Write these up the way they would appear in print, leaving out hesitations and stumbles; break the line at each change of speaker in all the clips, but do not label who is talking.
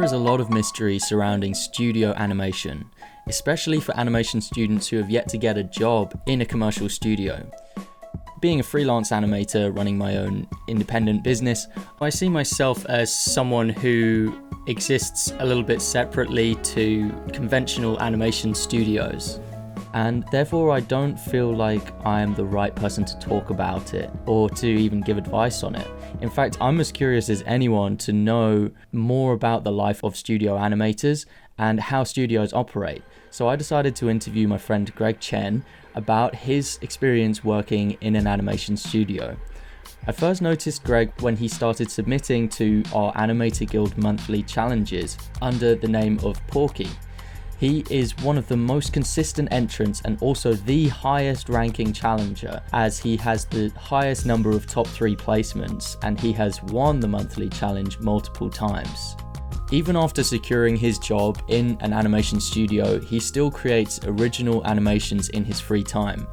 There is a lot of mystery surrounding studio animation, especially for animation students who have yet to get a job in a commercial studio. Being a freelance animator running my own independent business, I see myself as someone who exists a little bit separately to conventional animation studios. And therefore I don't feel like I am the right person to talk about it or to even give advice on it. In fact, I'm as curious as anyone to know more about the life of studio animators and how studios operate. So I decided to interview my friend Greg Chen about his experience working in an animation studio. I first noticed Greg when he started submitting to our Animator Guild monthly challenges under the name of Porky. He is one of the most consistent entrants and also the highest ranking challenger, as he has the highest number of top 3 placements and he has won the monthly challenge multiple times. Even after securing his job in an animation studio, he still creates original animations in his free time.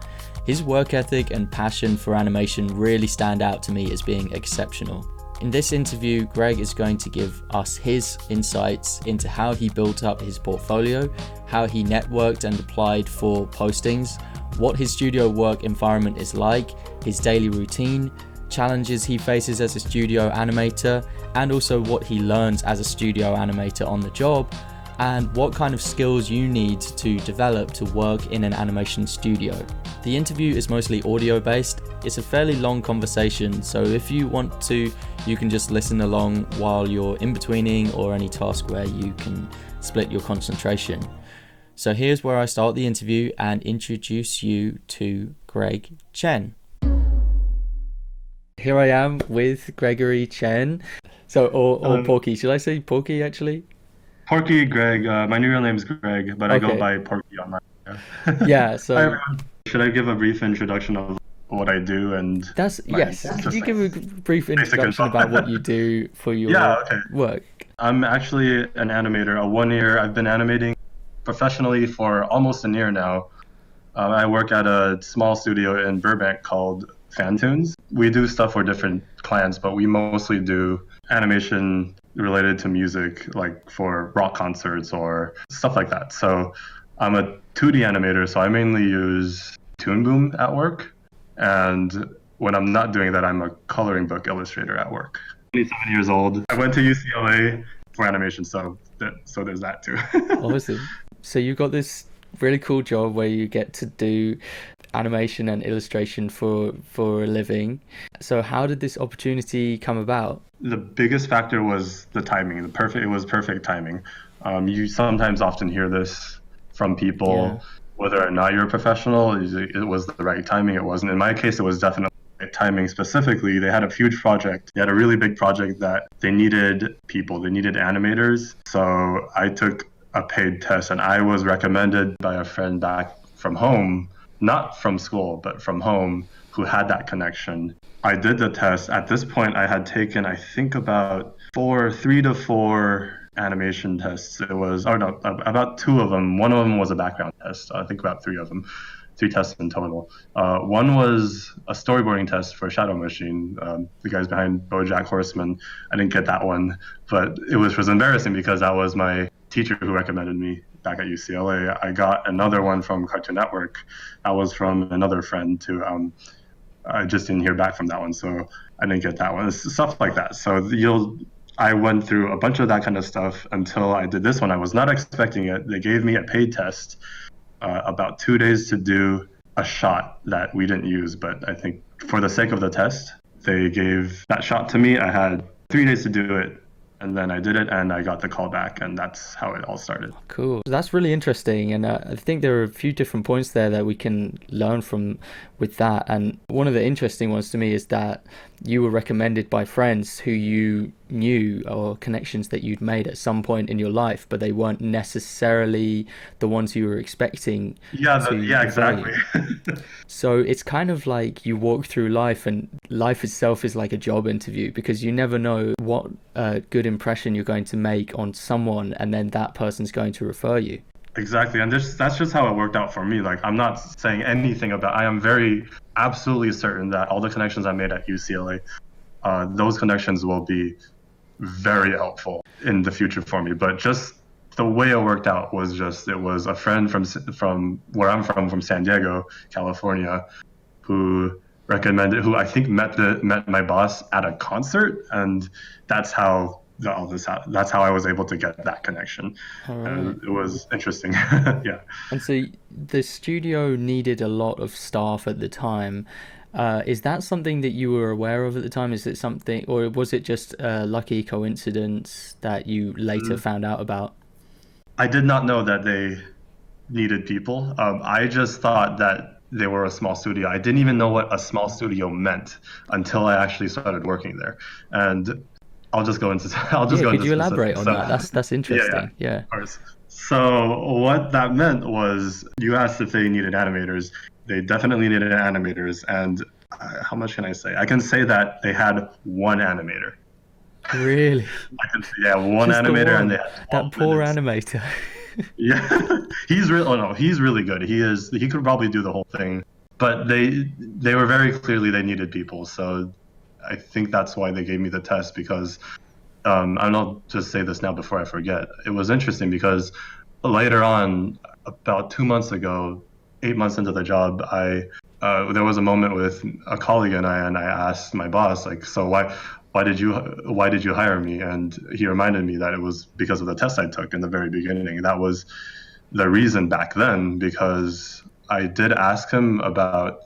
His work ethic and passion for animation really stand out to me as being exceptional. In this interview, Greg is going to give us his insights into how he built up his portfolio, how he networked and applied for postings, what his studio work environment is like, his daily routine, challenges he faces as a studio animator, and also what he learns as a studio animator on the job, and what kind of skills you need to develop to work in an animation studio. The interview is mostly audio based. It's a fairly long conversation, so if you want to, you can just listen along while you're in betweening or any task where you can split your concentration. So here's where I start the interview and introduce you to Greg Chen. Here I am with Gregory Chen. Or Porky. Should I say Porky actually?
Porky, Greg. My new real name is Greg, but I go by Porky online.
Yeah, so...
Hi, everyone. Should I give a brief introduction of what I do?
Yes. Could you give a brief introduction about what you do for your work?
I'm actually an animator. I've been animating professionally for almost a year now. I work at a small studio in Burbank called Fantunes. We do stuff for different clients, but we mostly do animation related to music, like for rock concerts or stuff like that. So I'm a 2D animator, so I mainly use Toon Boom at work. And when I'm not doing that, I'm a coloring book illustrator at work. 27 years old. I went to UCLA for animation, so there's that too.
Awesome. So you got this really cool job where you get to do animation and illustration for a living. So how did this opportunity come about?
The biggest factor was the timing. It was perfect timing. You sometimes often hear this from people, whether or not you're a professional. It was the right timing. It wasn't. In my case, it was definitely the right timing. Specifically, they had a huge project. They had a really big project that they needed people. They needed animators. So I took a paid test, and I was recommended by a friend back from home, not from school, but from home, who had that connection. I did the test. At this point, I had taken, I think, about 3 to 4 animation tests. About 2 of them. One of them was a background test. I think about 3 of them, 3 tests in total. One was a storyboarding test for Shadow Machine, the guys behind BoJack Horseman. I didn't get that one, but it was embarrassing because that was my teacher who recommended me back at UCLA. I got another one from Cartoon Network. That was from another friend too. I just didn't hear back from that one, so I didn't get that one. It's stuff like that. So I went through a bunch of that kind of stuff until I did this one. I was not expecting it. They gave me a paid test, about 2 days to do a shot that we didn't use, but I think for the sake of the test, they gave that shot to me. I had 3 days to do it, and then I did it, and I got the call back, and that's how it all started.
Cool. That's really interesting, and I think there are a few different points there that we can learn from with that. And one of the interesting ones to me is that you were recommended by friends who you knew or connections that you'd made at some point in your life, but they weren't necessarily the ones you were expecting.
Exactly.
So it's kind of like you walk through life, and life itself is like a job interview, because you never know what good impression you're going to make on someone, and then that person's going to refer you.
Exactly, and that's just how it worked out for me. Like, I'm not saying anything about. I am absolutely certain that all the connections I made at UCLA, those connections will be very helpful. in the future for me. But just the way it worked out was just, it was a friend from where I'm from San Diego, California, who recommended, who I think met my boss at a concert, and that's how that's how I was able to get that connection.
All right.
And it was interesting. Yeah.
And so the studio needed a lot of staff at the time. Is that something that you were aware of at the time? Is it something, or was it just a lucky coincidence that you later found out about?
I did not know that they needed people. I just thought that they were a small studio. I didn't even know what a small studio meant until I actually started working there. And I'll just go into
Yeah, could you elaborate
specifics.
on
So,
that? That's interesting. Yeah.
of course. So what that meant was, you asked if they needed animators. They definitely needed animators. And how much can I say? I can say that they had one animator.
Really?
I can say, yeah, one
Just the
animator,
one.
and they had
That
12
poor
minutes.
animator.
Yeah, he's real. Oh no, he's really good. He could probably do the whole thing. But they were very clearly, they needed people. So I think that's why they gave me the test, because and I'll just say this now before I forget. It was interesting because later on, about 2 months ago, 8 months into the job, I there was a moment with a colleague and I asked my boss, like, so why did you hire me? And he reminded me that it was because of the test I took in the very beginning. That was the reason back then, because I did ask him about,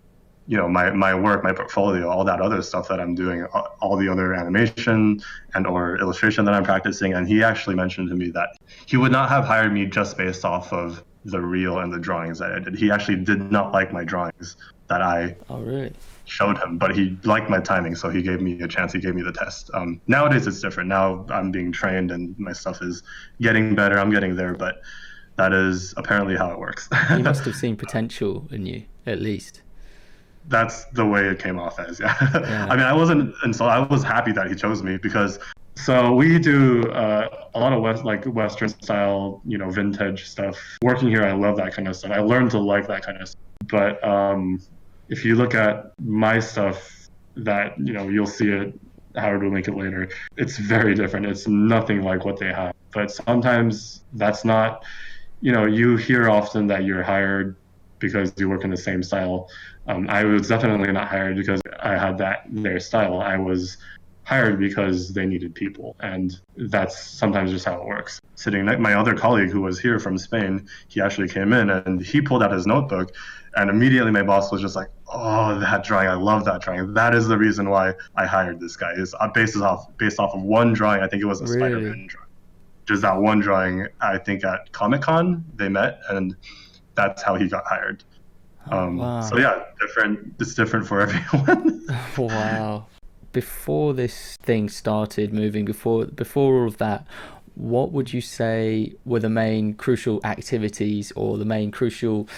my work, my portfolio, all that other stuff that I'm doing, all the other animation and or illustration that I'm practicing. And he actually mentioned to me that he would not have hired me just based off of the reel and the drawings that I did. He actually did not like my drawings that I
Oh, really?
showed him, but he liked my timing, so he gave me a chance. He gave me the test. Nowadays it's different. Now I'm being trained and my stuff is getting better. I'm getting there, but that is apparently how it works.
He must have seen potential in you, at least.
That's the way it came off as. Yeah.
Yeah.
I mean, I wasn't, and so I was happy that he chose me, because so we do a lot of Western style, vintage stuff. Working here, I love that kind of stuff. I learned to like that kind of stuff. But if you look at my stuff, that you'll see it. Howard will link it later. It's very different. It's nothing like what they have. But sometimes that's not. You hear often that you're hired because you work in the same style. I was definitely not hired because I had their style. I was hired because they needed people, and that's sometimes just how it works. Sitting next, my other colleague who was here from Spain, he actually came in and he pulled out his notebook, and immediately my boss was just like, "Oh, that drawing! I love that drawing. That is the reason why I hired this guy. Is based off of one drawing. I think it was a
Really?
Spider-Man drawing. Just that one drawing. I think at Comic-Con they met, and that's how he got hired.
Wow.
So yeah, different. It's different for everyone.
Wow. Before this thing started moving, before all of that, what would you say were the main crucial activities or the main crucial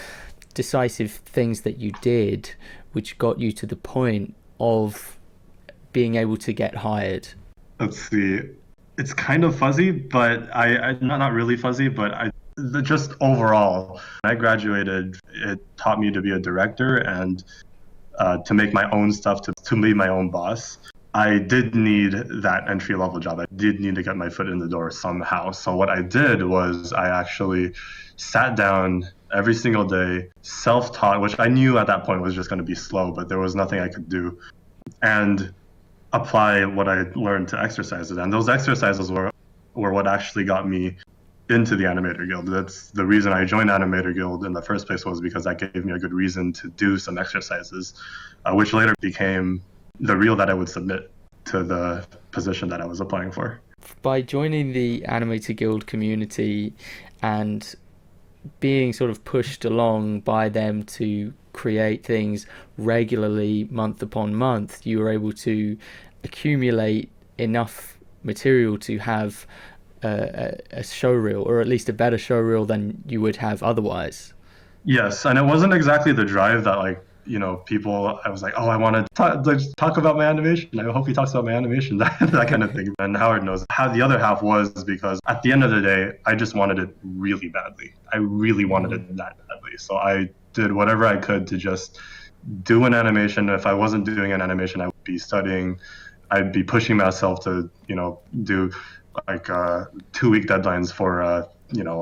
decisive things that you did which got you to the point of being able to get hired?
Let's see. It's kind of fuzzy, but I not really fuzzy, but just overall, when I graduated, it taught me to be a director and to make my own stuff, to be my own boss. I did need that entry level job. I did need to get my foot in the door somehow. So what I did was I actually sat down every single day, self-taught, which I knew at that point was just going to be slow, but there was nothing I could do, and apply what I learned to exercises. And those exercises were what actually got me into the Animator Guild. That's the reason I joined Animator Guild in the first place, was because that gave me a good reason to do some exercises, which later became the reel that I would submit to the position that I was applying for.
By joining the Animator Guild community and being sort of pushed along by them to create things regularly, month upon month, you were able to accumulate enough material to have a show reel, or at least a better show reel than you would have otherwise.
Yes, and it wasn't exactly the drive that people, I was like, oh, I want to talk about my animation. I hope he talks about my animation, that kind of thing. And Howard knows how the other half was, because at the end of the day, I just wanted it really badly. I really wanted it that badly. So I did whatever I could to just do an animation. If I wasn't doing an animation, I would be studying. I'd be pushing myself to, do like 2-week deadlines for a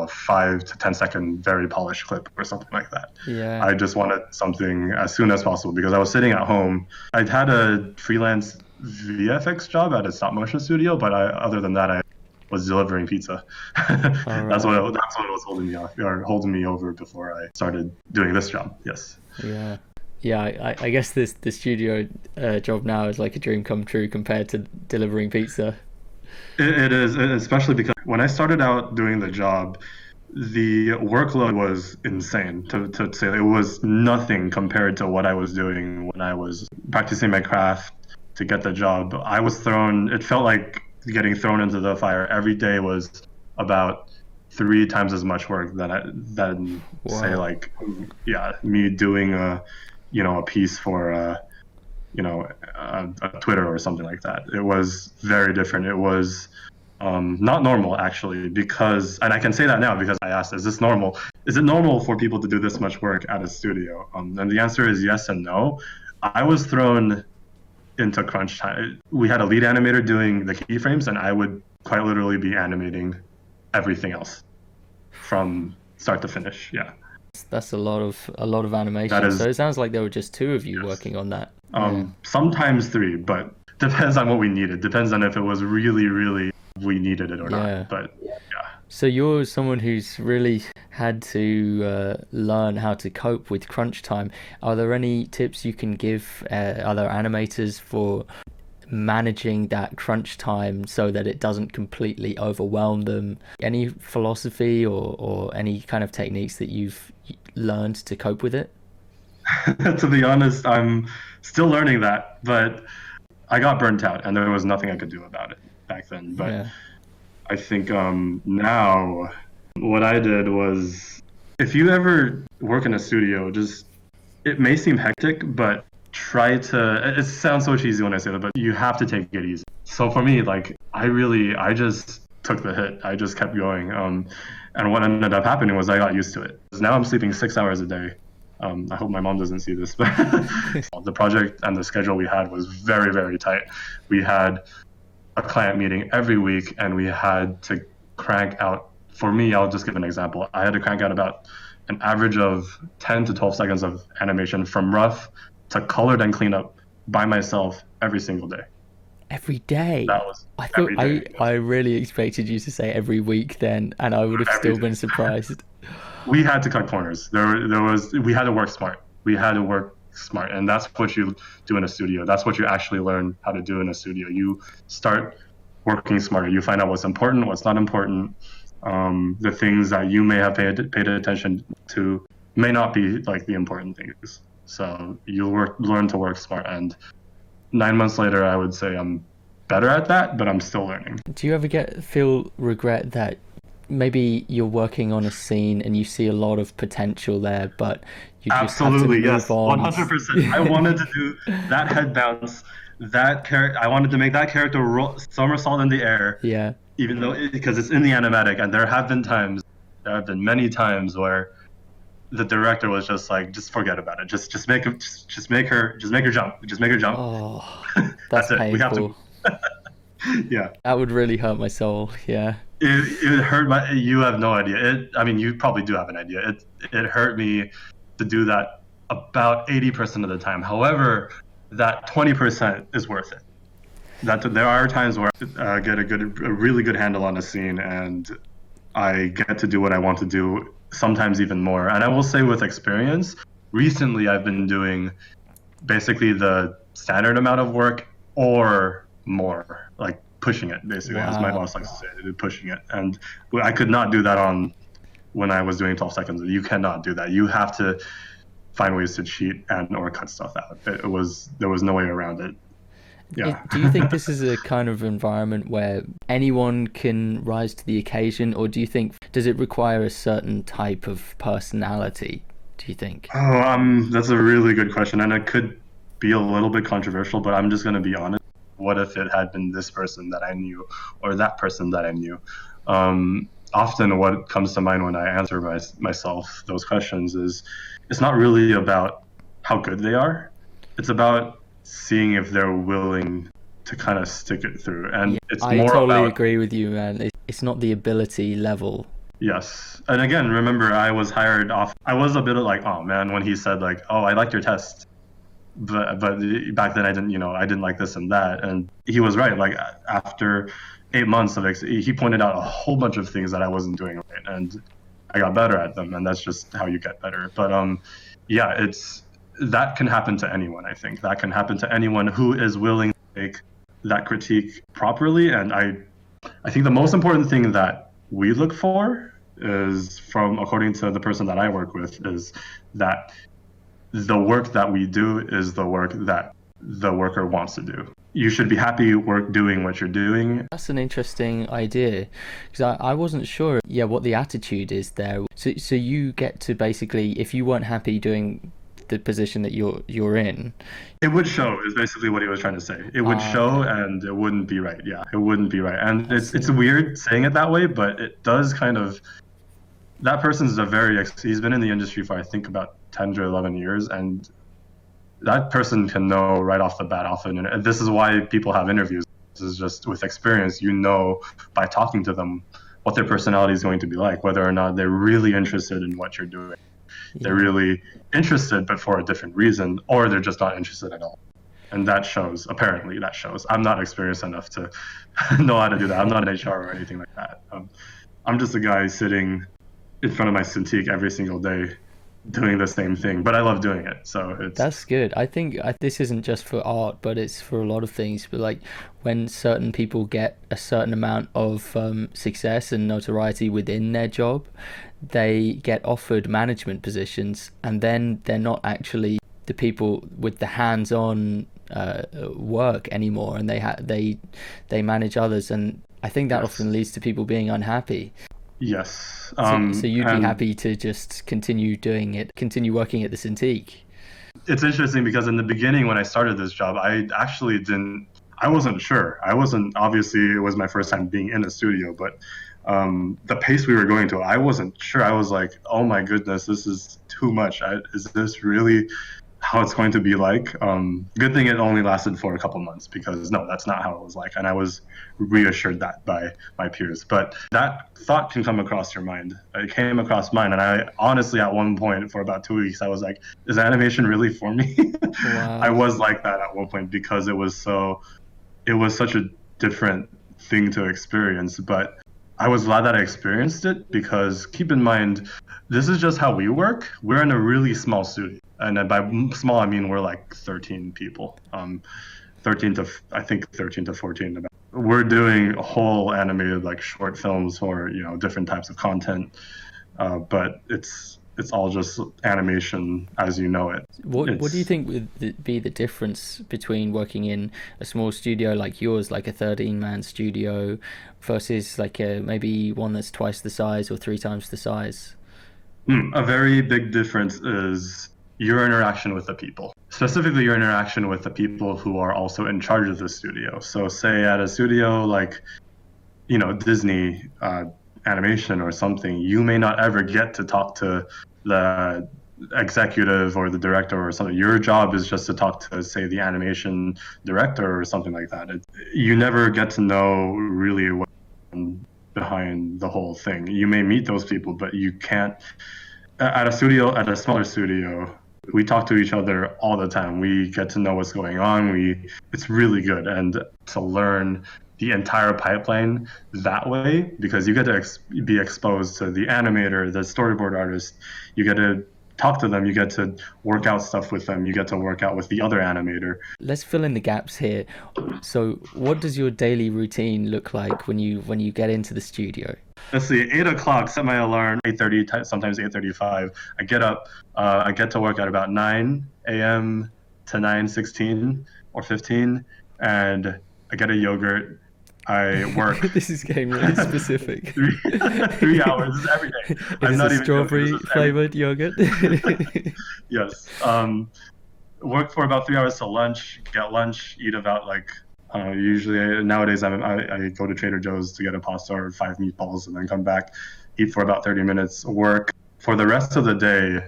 5 to 10 second very polished clip or something like that.
Yeah.
I just wanted something as soon as possible because I was sitting at home. I'd had a freelance VFX job at a stop motion studio, but other than that, I was delivering pizza. That's what was holding me off, or holding me over before I started doing this job. Yes.
Yeah. Yeah, I guess the studio job now is like a dream come true compared to delivering pizza.
It is, especially because when I started out doing the job, the workload was insane. To say it was nothing compared to what I was doing when I was practicing my craft to get the job. It felt like getting thrown into the fire. Every day was about 3 times as much work than
Wow.
say like, yeah, me doing a piece for a Twitter or something like that. It was very different. It was not normal actually, and I can say that now because I asked, is this normal? Is it normal for people to do this much work at a studio? And the answer is yes and no. I was thrown into crunch time. We had a lead animator doing the keyframes, and I would quite literally be animating everything else from start to finish. Yeah.
That's a lot of animation. So it sounds like there were just 2 of you working on that.
Sometimes 3, but depends on what we needed. Depends on if it was really, really we needed it or not. But yeah.
So you're someone who's really had to learn how to cope with crunch time. Are there any tips you can give other animators for managing that crunch time so that it doesn't completely overwhelm them? Any philosophy or any kind of techniques that you've learned to cope with it?
To be honest, I'm still learning that, but I got burnt out and there was nothing I could do about it back then. But I think now what I did was, if you ever work in a studio, it may seem hectic, but it sounds so cheesy when I say that, but you have to take it easy. So for me, like, I just took the hit. I just kept going. And what ended up happening was I got used to it. Now I'm sleeping 6 hours a day. I hope my mom doesn't see this, but the project and the schedule we had was very, very tight. We had a client meeting every week, and we had to crank out, for me, I'll just give an example. I had to crank out about an average of 10 to 12 seconds of animation from rough to colored and cleanup by myself every single day.
Every day?
That was
I thought I really expected you to say every week then, and I would have still been surprised.
We had to cut corners. We had to work smart. And that's what you do in a studio. That's what you actually learn how to do in a studio. You start working smarter. You find out what's important, what's not important. The things that you may have paid attention to may not be like the important things. So you learn to work smart. And 9 months later, I would say I'm better at that, but I'm still learning.
Do you ever feel regret that maybe you're working on a scene and you see a lot of potential there, but you just have to move on?
100%. I wanted to do that head bounce, that character. I wanted to make that character somersault in the air.
Yeah.
Even though because it's in the animatic, and there have been many times where the director was just like, just forget about it. Just make her jump. Just make her jump.
Oh, that's
it.
painful.
We have to. Yeah.
That would really hurt my soul. Yeah.
It hurt you have no idea. You probably do have an idea. It hurt me to do that about 80% of the time. However, that 20% is worth it. There are times where I get a really good handle on a scene, and I get to do what I want to do, sometimes even more. And I will say, with experience, recently I've been doing basically the standard amount of work or more, like pushing it, basically. Wow. As my boss likes to say, pushing it. And I could not do that when I was doing 12 seconds. You cannot do that. You have to find ways to cheat or cut stuff out. There was no way around it. Yeah.
Do you think this is a kind of environment where anyone can rise to the occasion, or does it require a certain type of personality, do you think?
That's a really good question, and it could be a little bit controversial, but I'm just going to be honest. What if it had been this person that I knew, or that person that I knew? Often what comes to mind when I answer myself those questions is, it's not really about how good they are. It's about seeing if they're willing to kind of stick it through. And
Yeah,
it's
I
more
totally
about,
agree with you, man. It's not the ability level.
yes. And again, remember, I was hired off. I was a bit of like, oh man, when he said like, oh, I liked your test, but back then I didn't, I didn't like this and that. And he was right. Like after 8 months of he pointed out a whole bunch of things that I wasn't doing right, and I got better at them. And that's just how you get better. But yeah, that can happen to anyone. I think that can happen to anyone who is willing to take that critique properly. And I think the most important thing that we look for is, from according to the person that I work with, is that the work that we do is the work that the worker wants to do. You should be happy doing what you're doing.
That's an interesting idea, because I wasn't sure, what the attitude is there. So you get to basically, if you weren't happy doing the position that you're in,
it would show, is basically what he was trying to say. It would show,
okay.
and it wouldn't be right. Yeah, it wouldn't be right. And it's weird saying it that way, but it does kind of, that person's he's been in the industry for I think about 10 to 11 years, and that person can know right off the bat often. And this is why people have interviews. This is just with experience, by talking to them what their personality is going to be like, whether or not they're really interested in what you're doing. Yeah. They're really interested, but for a different reason, or they're just not interested at all. And that shows, apparently that shows. I'm not experienced enough to know how to do that. I'm not an HR or anything like that. I'm just a guy sitting in front of my Cintiq every single day doing the same thing, but I love doing it. So
that's good. I think this isn't just for art, but it's for a lot of things. But like when certain people get a certain amount of success and notoriety within their job, they get offered management positions, and then they're not actually the people with the hands-on work anymore, and they manage others, and I think that often leads to people being unhappy.
Yes.
So you'd be happy to just continue working at the Cintiq?
It's interesting because in the beginning, when I started this job, I wasn't sure. Obviously, it was my first time being in a studio, but the pace we were going to, I wasn't sure. I was like, oh my goodness, this is too much. Is this really how it's going to be like? Good thing it only lasted for a couple months, because no, that's not how it was like. And I was reassured that by my peers. But that thought can come across your mind. It came across mine. And I honestly, at one point for about 2 weeks, I was like, is animation really for me? Wow. I was like that at one point, because it was such a different thing to experience. But I was glad that I experienced it, because keep in mind, this is just how we work. We're in a really small studio. And by small, I mean we're like 13 people, 13 to 14. We're doing whole animated like short films for different types of content, but it's all just animation as you know it.
What do you think would be the difference between working in a small studio like yours, like a 13-man studio, versus like maybe one that's twice the size or 3 times the size?
A very big difference is your interaction with the people, specifically your interaction with the people who are also in charge of the studio. So say at a studio like, Disney animation or something, you may not ever get to talk to the executive or the director or something. Your job is just to talk to, say, the animation director or something like that. You never get to know really what's behind the whole thing. You may meet those people, but you can't. At a smaller studio, we talk to each other all the time. We get to know what's going on. It's really good. And to learn the entire pipeline that way, because you get to be exposed to the animator, the storyboard artist. You get to talk to them. You get to work out stuff with them. You get to work out with the other animator.
Let's fill in the gaps here. So what does your daily routine look like when you get into the studio?
Let's see, 8 o'clock, set my alarm, 8:30, sometimes 8:35. I get up, I get to work at about 9 a.m. to 9:16 or 15, and I get a yogurt. I work.
This is getting really specific.
3 hours every day.
I'm not even strawberry flavored yogurt.
Yes. Work for about 3 hours to lunch, get lunch, eat about usually nowadays I go to Trader Joe's to get a pasta or 5 meatballs, and then come back, eat for about 30 minutes, work. For the rest of the day,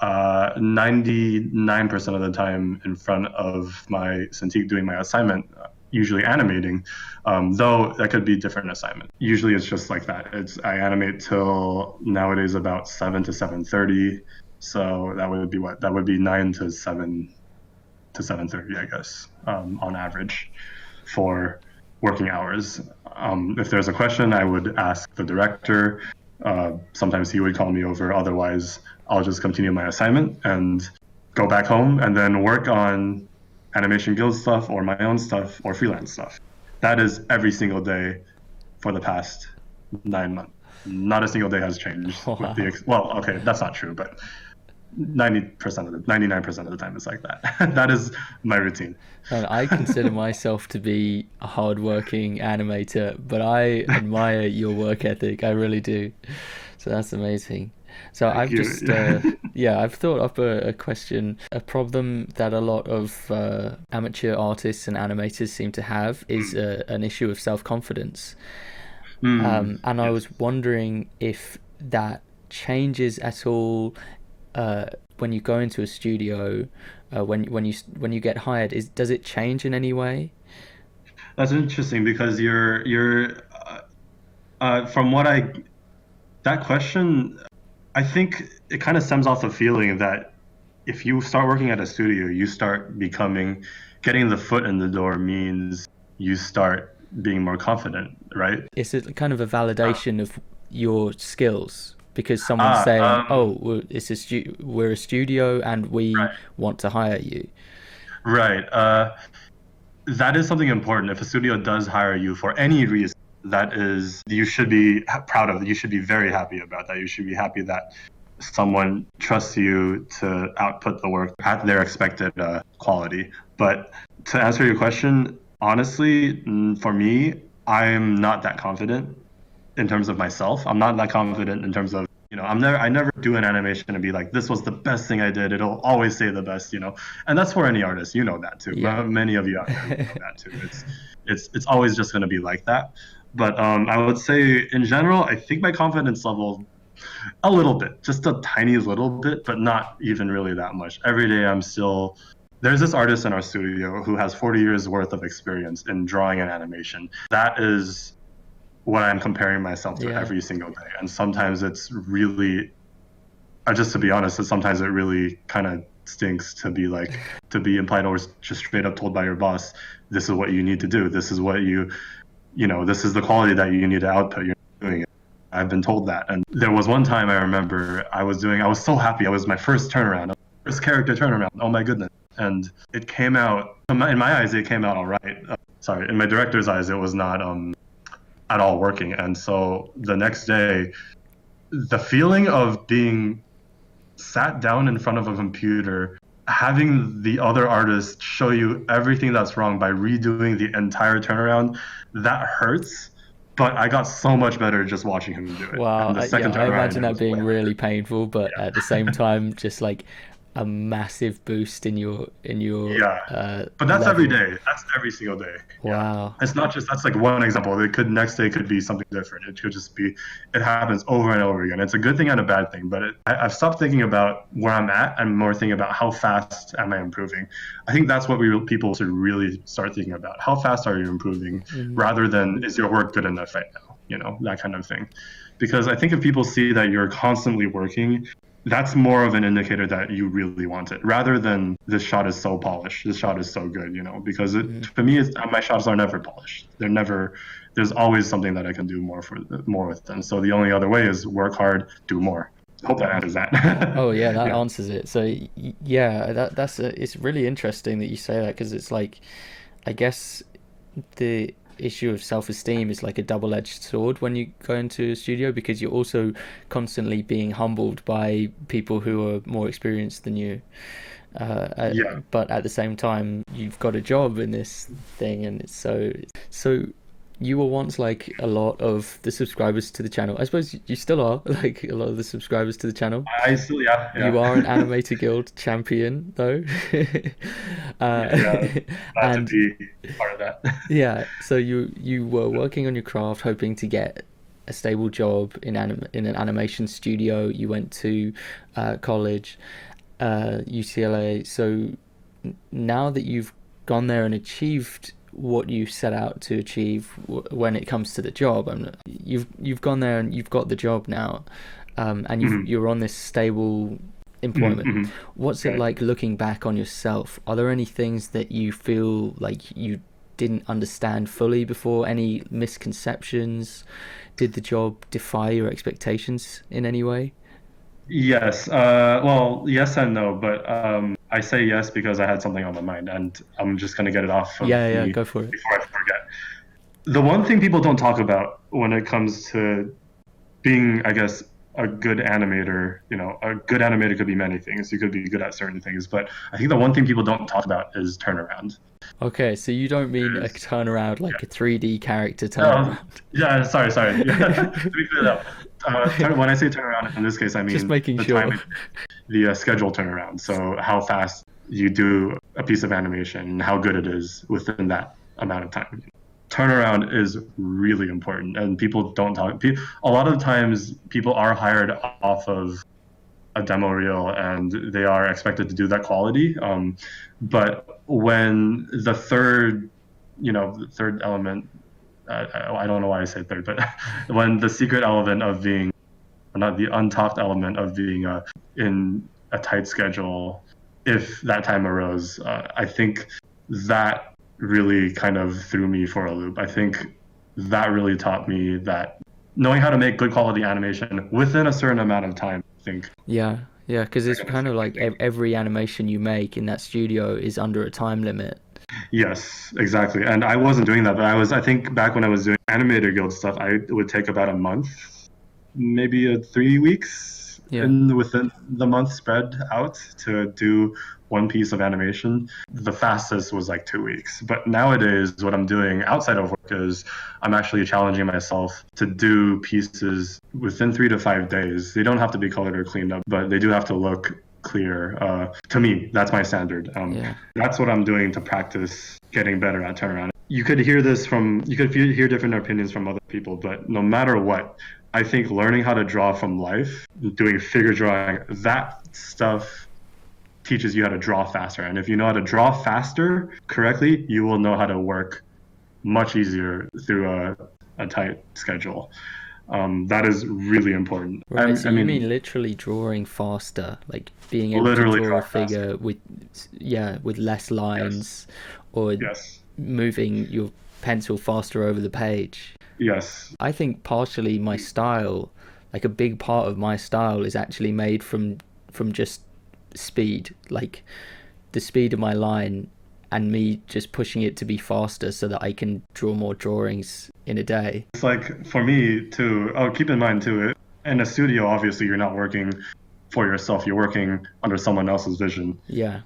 99% of the time in front of my Cintiq doing my assignment. usually animating, though that could be different assignment. Usually it's just like that. I animate till nowadays about 7 to 7:30. So that would be what? That would be 9 to 7:30, I guess, on average for working hours. If there's a question, I would ask the director. Sometimes he would call me over. Otherwise, I'll just continue my assignment and go back home and then work on Animation Guild stuff or my own stuff or freelance stuff. That is every single day for the past 9 months. Not a single day has changed.
Wow.
Well, okay, that's not true, but 99% of the time it's like that. That is my routine.
And I consider myself to be a hardworking animator, but I admire your work ethic. I really do. So that's amazing. So I've just, I've thought up a question. A problem that a lot of amateur artists and animators seem to have is an issue of self-confidence. And I was wondering if that changes at all when you go into a studio, when you get hired. Does it change in any way?
That's interesting because you're from what that question, I think it kind of stems off the feeling that if you start working at a studio, you start getting the foot in the door means you start being more confident, right?
Is it kind of a validation of your skills? Because someone's saying, we're a studio and we want to hire you. Right.
That is something important. If a studio does hire you for any reason, that is, you should be proud of. You should be very happy about that. You should be happy that someone trusts you to output the work at their expected quality. But to answer your question, honestly, for me, I'm not that confident in terms of myself. I'm not that confident in terms of, I never do an animation and be like, this was the best thing I did. It'll always say the best, and that's for any artist, that too. Yeah. Many of you out there know that too. It's always just going to be like that. But I would say in general, I think my confidence level, a little bit, just a tiny little bit, but not even really that much. Every day there's this artist in our studio who has 40 years worth of experience in drawing and animation. That is what I'm comparing myself to every single day. And sometimes it's really, just to be honest, sometimes it really kind of stinks to be implied or just straight up told by your boss, this is what you need to do. This is what this is the quality that you need to output. You're doing it. I've been told that. And there was one time I remember I was so happy. It was my first turnaround, first character turnaround. Oh my goodness. And it came out, in my eyes, it came out all right. In my director's eyes, it was not at all working. And so the next day, the feeling of being sat down in front of a computer, having the other artist show you everything that's wrong by redoing the entire turnaround, that hurts. But I got so much better just watching him do it.
Wow, I imagine that being really painful, but at the same time, just like a massive boost in your
but that's level. Every day. That's every single day.
Wow.
It's not just, that's like one example. Next day could be something different. It could just be, it happens over and over again. It's a good thing and a bad thing, but I've stopped thinking about where I'm at and more thinking about how fast am I improving. I think that's what people should really start thinking about. How fast are you improving rather than is your work good enough right now? That kind of thing. Because I think if people see that you're constantly working, that's more of an indicator that you really want it, rather than this shot is so polished, this shot is so good, because for me, my shots are never polished. There's always something that I can do more with them. So the only other way is work hard, do more. Hope that answers that.
Oh yeah, that answers it. So it's really interesting that you say that, because it's like, I guess the issue of self-esteem is like a double-edged sword when you go into a studio, because you're also constantly being humbled by people who are more experienced than you, but at the same time you've got a job in this thing, and it's so you were once like a lot of the subscribers to the channel. I suppose you still are like a lot of the subscribers to the channel.
I still, yeah.
You are an Animator Guild champion, though.
Glad
and
to be part of that.
Yeah, so you were working on your craft, hoping to get a stable job in an animation studio. You went to college, UCLA. So now that you've gone there and achieved what you set out to achieve when it comes to the job. And you've gone there and you've got the job now, and you're on this stable employment. What's it like looking back on yourself? Are there any things that you feel like you didn't understand fully before? Any misconceptions? Did the job defy your expectations in any way?
Yes. Well, yes and no, but I say yes because I had something on my mind, and I'm just gonna get it off of
Yeah,
me
go for it.
before I forget. The one thing people don't talk about when it comes to being, I guess, a good animator, a good animator could be many things. You could be good at certain things, but I think the one thing people don't talk about is turnaround.
Okay, so you don't mean a turnaround like a 3D character
No,
turnaround.
yeah, sorry. Yeah, to be clear though, when I say turnaround, in this case, I mean
Just making
the
sure.
time, the schedule turnaround. So how fast you do a piece of animation, how good it is within that amount of time. Turnaround is really important, and people don't talk. A lot of times, people are hired off of a demo reel, and they are expected to do that quality. But when the third element, I don't know why I say third, but when the secret element of being, or not the untalked element of being in a tight schedule, if that time arose, I think that really kind of threw me for a loop. I think that really taught me that knowing how to make good quality animation within a certain amount of time, I think.
Yeah, because it's kind of like every animation you make in that studio is under a time limit.
Yes, exactly. And I wasn't doing that, but I think back when I was doing Animator Guild stuff, it would take about a month, maybe 3 weeks within the month spread out to do one piece of animation. The fastest was like 2 weeks. But nowadays, what I'm doing outside of work is I'm actually challenging myself to do pieces within 3 to 5 days. They don't have to be colored or cleaned up, but they do have to look clear. To me, that's my standard. That's what I'm doing to practice getting better at turnaround. You could hear hear different opinions from other people, but no matter what, I think learning how to draw from life, doing figure drawing, that stuff teaches you how to draw faster. And if you know how to draw faster correctly, you will know how to work much easier through a tight schedule. That is really important.
Right, so you mean literally drawing faster, like being able to draw a figure with less lines, or moving your pencil faster over the page.
Yes.
I think partially my style, like a big part of my style, is actually made from just speed, like the speed of my line and me just pushing it to be faster so that I can draw more drawings in a day.
It's like for me too, keep in mind too, in a studio, obviously you're not working for yourself, you're working under someone else's vision.
Yeah.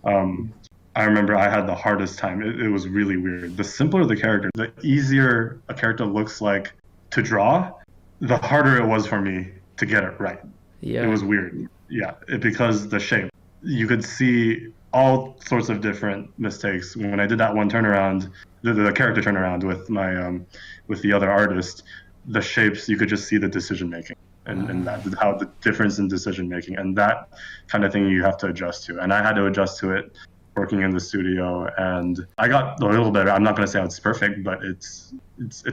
I remember I had the hardest time. It was really weird. The simpler the character, the easier a character looks like to draw, the harder it was for me to get it right.
Yeah.
It was weird. Yeah, because the shape, you could see all sorts of different mistakes. When I did that one turnaround, the character turnaround with the other artist, the shapes, you could just see the decision making and that, how the difference in decision making, and that kind of thing you have to adjust to. And I had to adjust to it working in the studio, and I got a little better. I'm not going to say it's perfect, but it's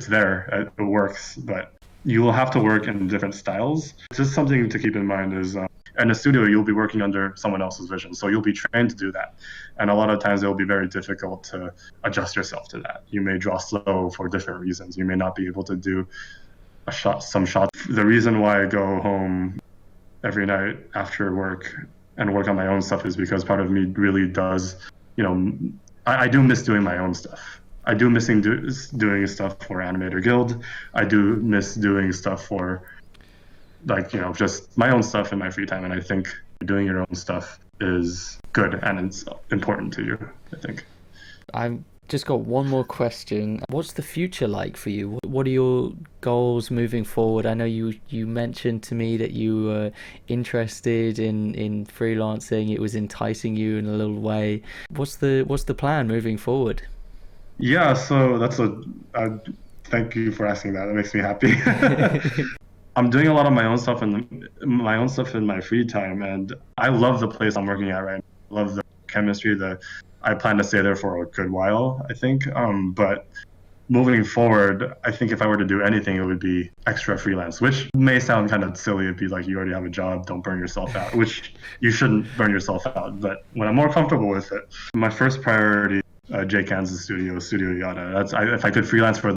there. It works, but you will have to work in different styles. Just something to keep in mind is in a studio, you'll be working under someone else's vision, so you'll be trained to do that. And a lot of times it will be very difficult to adjust yourself to that. You may draw slow for different reasons. You may not be able to do some shots. The reason why I go home every night after work and work on my own stuff is because part of me really does, I do miss doing my own stuff. I do miss doing stuff for Animator Guild. I do miss doing stuff for, just my own stuff in my free time. And I think doing your own stuff is good and it's important to you, I think.
I've just got one more question. What's the future like for you? What are your goals moving forward? I know you mentioned to me that you were interested in freelancing. It was enticing you in a little way. What's the plan moving forward?
Yeah, so thank you for asking that. That makes me happy. I'm doing a lot of my own stuff in my free time, and I love the place I'm working at right now. I love the chemistry, the I plan to stay there for a good while, I think. But moving forward, I think if I were to do anything, it would be extra freelance, which may sound kind of silly. It'd be like, you already have a job, don't burn yourself out, which you shouldn't burn yourself out. But when I'm more comfortable with it, my first priority, J Kansas Studio Yada. If I could freelance for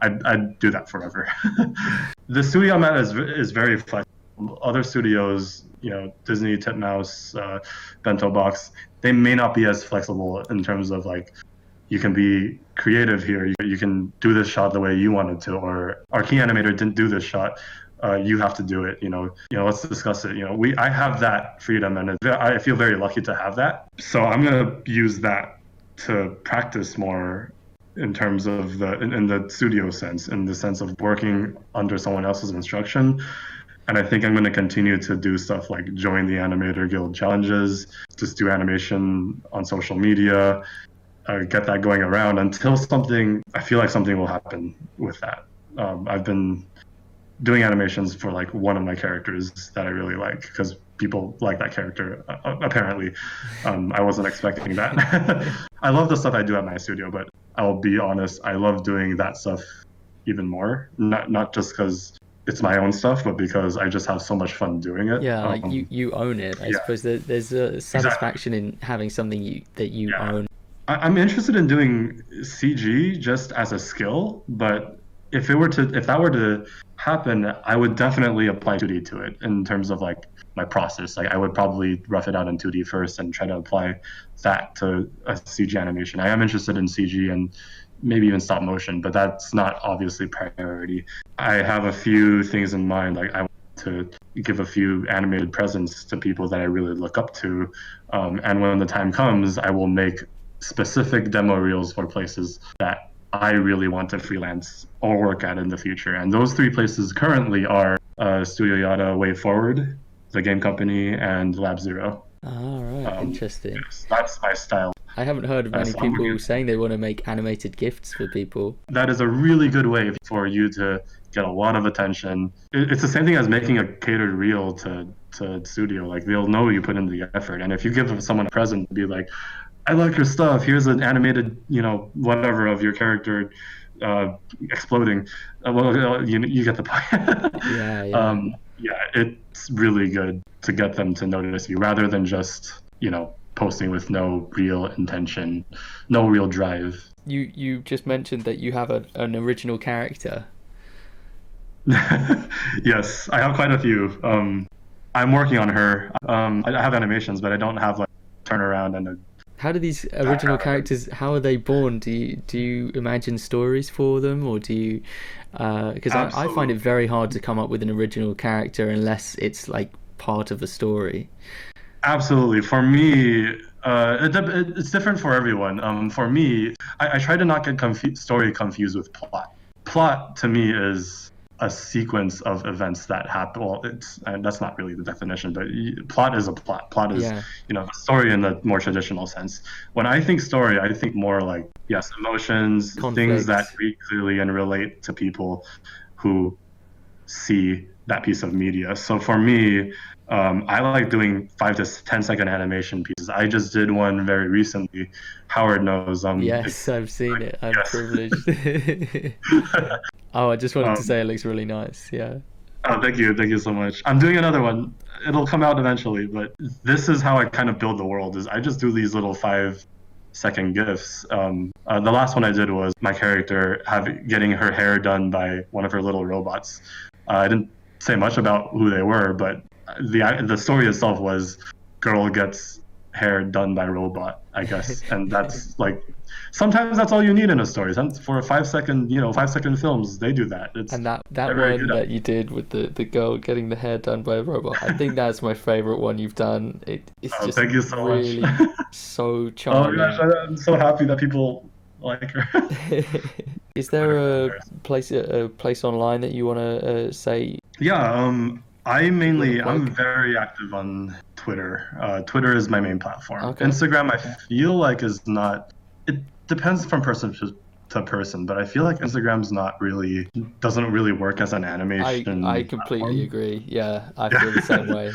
I'd do that forever. The studio I'm at is very flexible. Other studios, Disney, Titmouse, Bento Box, they may not be as flexible in terms of like, you can be creative here. You can do this shot the way you wanted to, or our key animator didn't do this shot. You have to do it. Let's discuss it. I have that freedom, and I feel very lucky to have that. So I'm gonna use that to practice more in terms of in the studio sense, in the sense of working under someone else's instruction. And I think I'm going to continue to do stuff like join the Animator Guild challenges, just do animation on social media, get that going around until I feel like something will happen with that. I've been doing animations for like one of my characters that I really like because people like that character, apparently. I wasn't expecting that. I love the stuff I do at my studio, but I'll be honest, I love doing that stuff even more. Not just because it's my own stuff, but because I just have so much fun doing it.
Yeah, like you own it. I suppose there's a satisfaction in having something that you own.
I'm interested in doing CG just as a skill, but if that were to happen, I would definitely apply 2D to it in terms of like my process. Like I would probably rough it out in 2D first and try to apply that to a CG animation. I am interested in CG and maybe even stop motion, but that's not obviously priority. I have a few things in mind. Like I want to give a few animated presents to people that I really look up to. And when the time comes, I will make specific demo reels for places that I really want to freelance or work at in the future. And those 3 places currently are Studio Yada, Way Forward, the game company, and Lab Zero.
All right, interesting.
Yes, that's my style.
I haven't heard of many people saying they want to make animated gifts for people.
That is a really good way for you to get a lot of attention. It's the same thing as making a catered reel to studio. Like they'll know you put in the effort. And if you give someone a present, be like, I like your stuff. Here's an animated, whatever of your character exploding. You get the point. It's really good to get them to notice you rather than just, posting with no real intention, no real drive.
You just mentioned that you have an original character.
Yes, I have quite a few. I'm working on her. I have animations, but I don't have like turnaround and a.
How do these original characters, how are they born? Do you imagine stories for them, or do you... Because I find it very hard to come up with an original character unless it's like part of a story.
Absolutely. For me, it's different for everyone. For me, I try to not get story confused with plot. Plot, to me, is a sequence of events that happen. Well, that's not really the definition, but plot is a plot. Plot is, a story in the more traditional sense. When I think story, I think more like, yes, emotions, conflicts, things that read clearly and relate to people who see that piece of media. So for me, I like doing 5 to 10-second animation pieces. I just did one very recently. Howard knows.
Yes, I've seen it. I'm privileged. Oh, I just wanted to say it looks really nice. Yeah.
Oh, thank you so much. I'm doing another one. It'll come out eventually, but this is how I kind of build the world. Is I just do these little 5-second GIFs. The last one I did was my character getting her hair done by one of her little robots. I didn't say much about who they were, but the story itself was girl gets hair done by robot, I guess. And that's like, sometimes that's all you need in a story. For a 5-second films, they do that.
And that one that you did with the girl getting the hair done by a robot, I think that's my favorite one you've done. It's just
thank you so
really
much.
So charming.
Oh gosh, I'm so happy that people like her.
Is there a place online that you want to say?
Yeah, I'm very active on Twitter. Twitter is my main platform. Okay. Instagram, I feel like is not. It depends from person to person, but I feel like Instagram's doesn't really work as an animation.
I completely agree. Yeah, I feel the same way.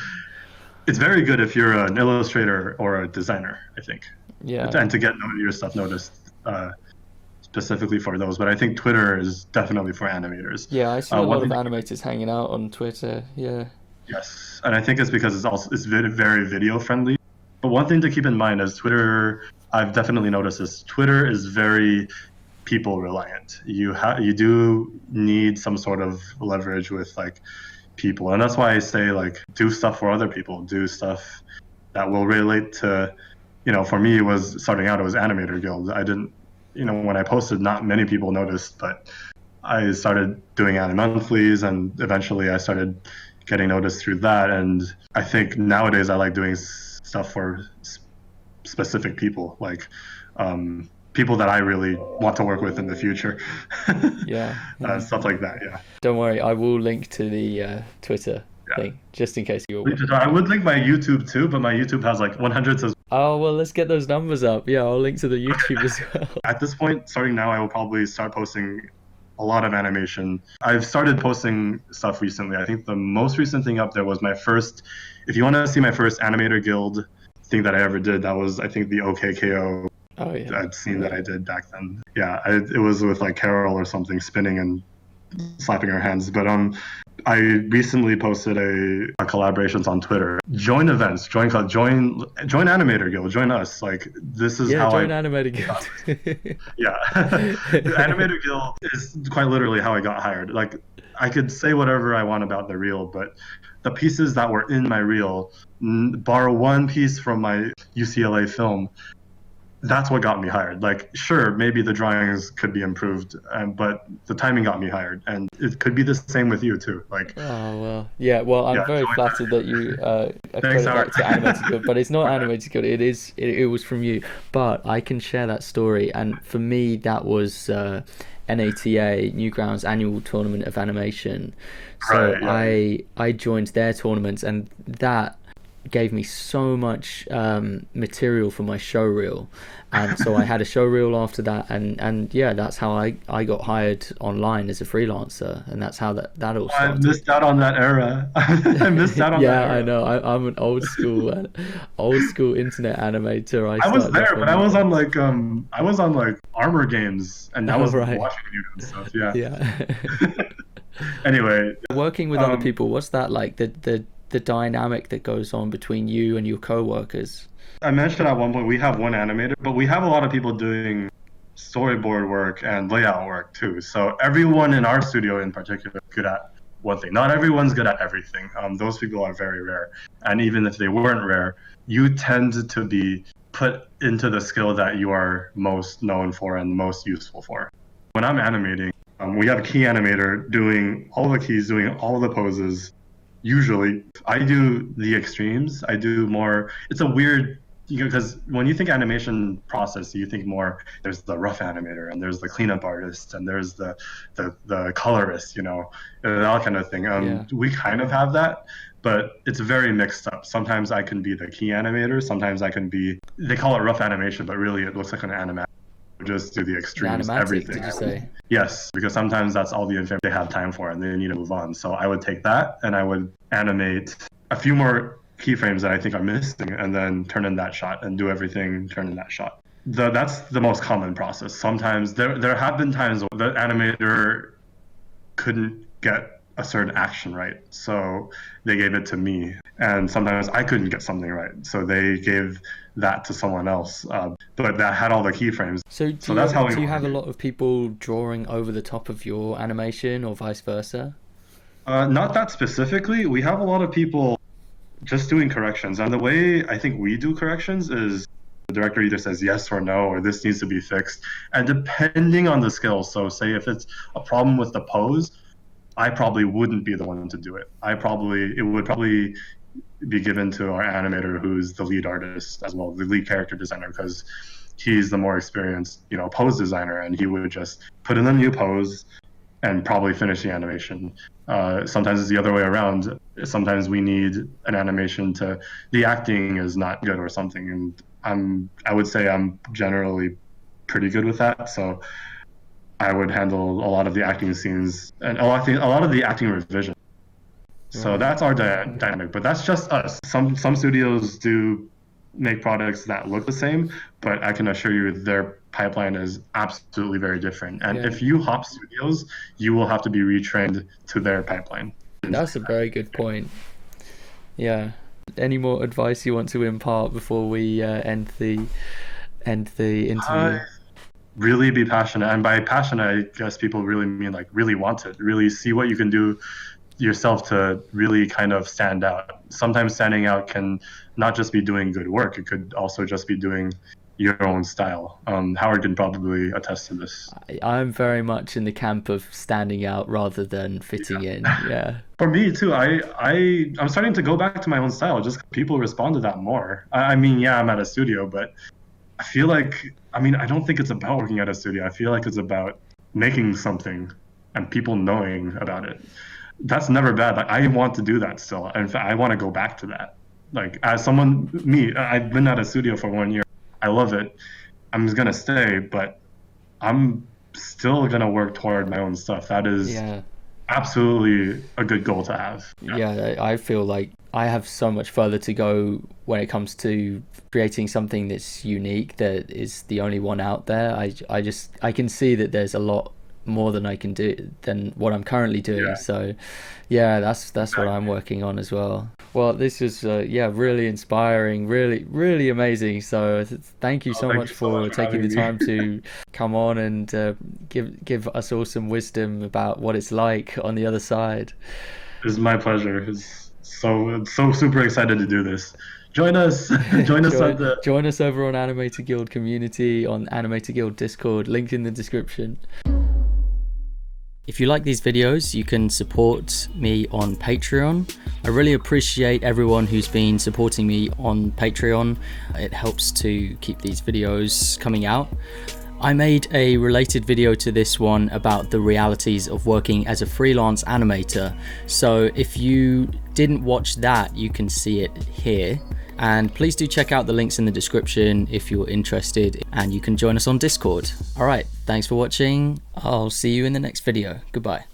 It's very good if you're an illustrator or a designer, I think.
Yeah.
and to get your stuff noticed specifically for those. But I think Twitter is definitely for animators.
Yeah, I see a
One
lot of
thing,
animators hanging out on Twitter. Yeah.
yes, and I think it's because it's very, very video friendly. But one thing to keep in mind is Twitter. I've definitely noticed this. Twitter is very people reliant. You do need some sort of leverage with like people, and that's why I say like do stuff for other people, do stuff that will relate to, for me, it was starting out, it was Animator Guild. I didn't, when I posted, not many people noticed, but I started doing monthlies, and eventually I started getting noticed through that. And I think nowadays I like doing stuff for specific people, like people that I really want to work with in the future.
Yeah.
Stuff like that, yeah.
Don't worry, I will link to the Twitter thing, just in case you were.
I would link my YouTube too, but my YouTube has like 100 subscribers.
Oh, well, let's get those numbers up. Yeah, I'll link to the YouTube as well.
At this point, starting now, I will probably start posting a lot of animation. I've started posting stuff recently. I think the most recent thing up there was my first, if you want to see my first Animator Guild thing that I ever did, that was, I think, the OKKO scene that I did back then. Yeah, it was with like Carol or something spinning and slapping her hands. But I recently posted a collaborations on Twitter. Join events, join Animator Guild, join us. Like this is how
join Animator Guild.
Yeah, Animator Guild is quite literally how I got hired. Like I could say whatever I want about the reel, but the pieces that were in my reel, borrow one piece from my UCLA film, that's what got me hired. Like, sure, maybe the drawings could be improved, but the timing got me hired, and it could be the same with you too. Like,
oh well, yeah. Well, I'm very flattered that you credit that to Animator Guild, but it's not Animator Guild. It was from you. But I can share that story, and for me, that was NATA, Newgrounds Annual Tournament of Animation. So I joined their tournaments, and that gave me so much material for my show reel, and so I had a show reel after that, and yeah, that's how I got hired online as a freelancer, and that's how that all started.
I missed out on that era. I missed out on that era.
I know. I'm an old school internet animator.
I was there, but I was on like Armor Games, and I was watching you and stuff. Yeah. Anyway,
working with other people, what's that like? The dynamic that goes on between you and your co-workers.
I mentioned at one point we have one animator, but we have a lot of people doing storyboard work and layout work too. So everyone in our studio in particular is good at one thing. Not everyone's good at everything. Those people are very rare. And even if they weren't rare, you tend to be put into the skill that you are most known for and most useful for. When I'm animating, we have a key animator doing all the keys, doing all the poses. Usually, I do the extremes. I do more. It's a weird, because when you think animation process, you think more. There's the rough animator, and there's the cleanup artist, and there's the colorist, and that kind of thing. We kind of have that, but it's very mixed up. Sometimes I can be the key animator. Sometimes I can be. They call it rough animation, but really it looks like an animatic. Just do the extremes, everything.
Did you say?
Yes, because sometimes that's all the information they have time for and they need to move on. So I would take that and I would animate a few more keyframes that I think are missing and then turn in that shot and do everything, turn in that shot. That's the most common process. Sometimes there have been times where the animator couldn't get a certain action right, so they gave it to me. And sometimes I couldn't get something right, so they gave that to someone else. But that had all the keyframes.
So do you have a lot of people drawing over the top of your animation or vice versa?
Not that specifically. We have a lot of people just doing corrections. And the way I think we do corrections is the director either says yes or no, or this needs to be fixed. And depending on the skill, so say if it's a problem with the pose, I probably wouldn't be the one to do it. It would probably be given to our animator, who's the lead artist as well, the lead character designer, because he's the more experienced, pose designer, and he would just put in a new pose and probably finish the animation. Sometimes it's the other way around. Sometimes we need an animation the acting is not good or something, and I would say I'm generally pretty good with that. So I would handle a lot of the acting scenes and a lot of the acting revision. So that's our dynamic, but that's just us. Some studios do make products that look the same, but I can assure you their pipeline is absolutely very different. And
Yeah.
if you hop studios, you will have to be retrained to their pipeline.
That's a very good point. Yeah. Any more advice you want to impart before we end the interview?
Really be passionate, and by passionate, I guess people really mean like really want it, really see what you can do yourself to really kind of stand out. Sometimes standing out can not just be doing good work; it could also just be doing your own style. Howard can probably attest to this.
I'm very much in the camp of standing out rather than fitting in. Yeah.
For me too, I'm starting to go back to my own style. Just people respond to that more. I mean, yeah, I'm at a studio, but I feel like, I mean, I don't think it's about working at a studio. I feel like it's about making something and people knowing about it. That's never bad. Like, I want to do that still. In fact, I want to go back to that. Like, as someone, I've been at a studio for 1 year. I love it. I'm just going to stay, but I'm still going to work toward my own stuff. That is absolutely a good goal to have.
Yeah, I feel like I have so much further to go when it comes to creating something that's unique, that is the only one out there. I can see that there's a lot more than I can do than what I'm currently doing. So yeah, that's what I'm working on as well. Well, this is really inspiring, really amazing. So thank you so much for taking the time to come on and give us all some wisdom about what it's like on the other side.
It's my pleasure. It's so super excited to do this. Join us. Join us
over on Animator Guild community, on Animator Guild Discord, link in the description. If you like these videos, you can support me on Patreon. I really appreciate everyone who's been supporting me on Patreon. It helps to keep these videos coming out. I made a related video to this one about the realities of working as a freelance animator. So if you didn't watch that, you can see it here. And please do check out the links in the description if you're interested, and you can join us on Discord. All right, thanks for watching. I'll see you in the next video. Goodbye.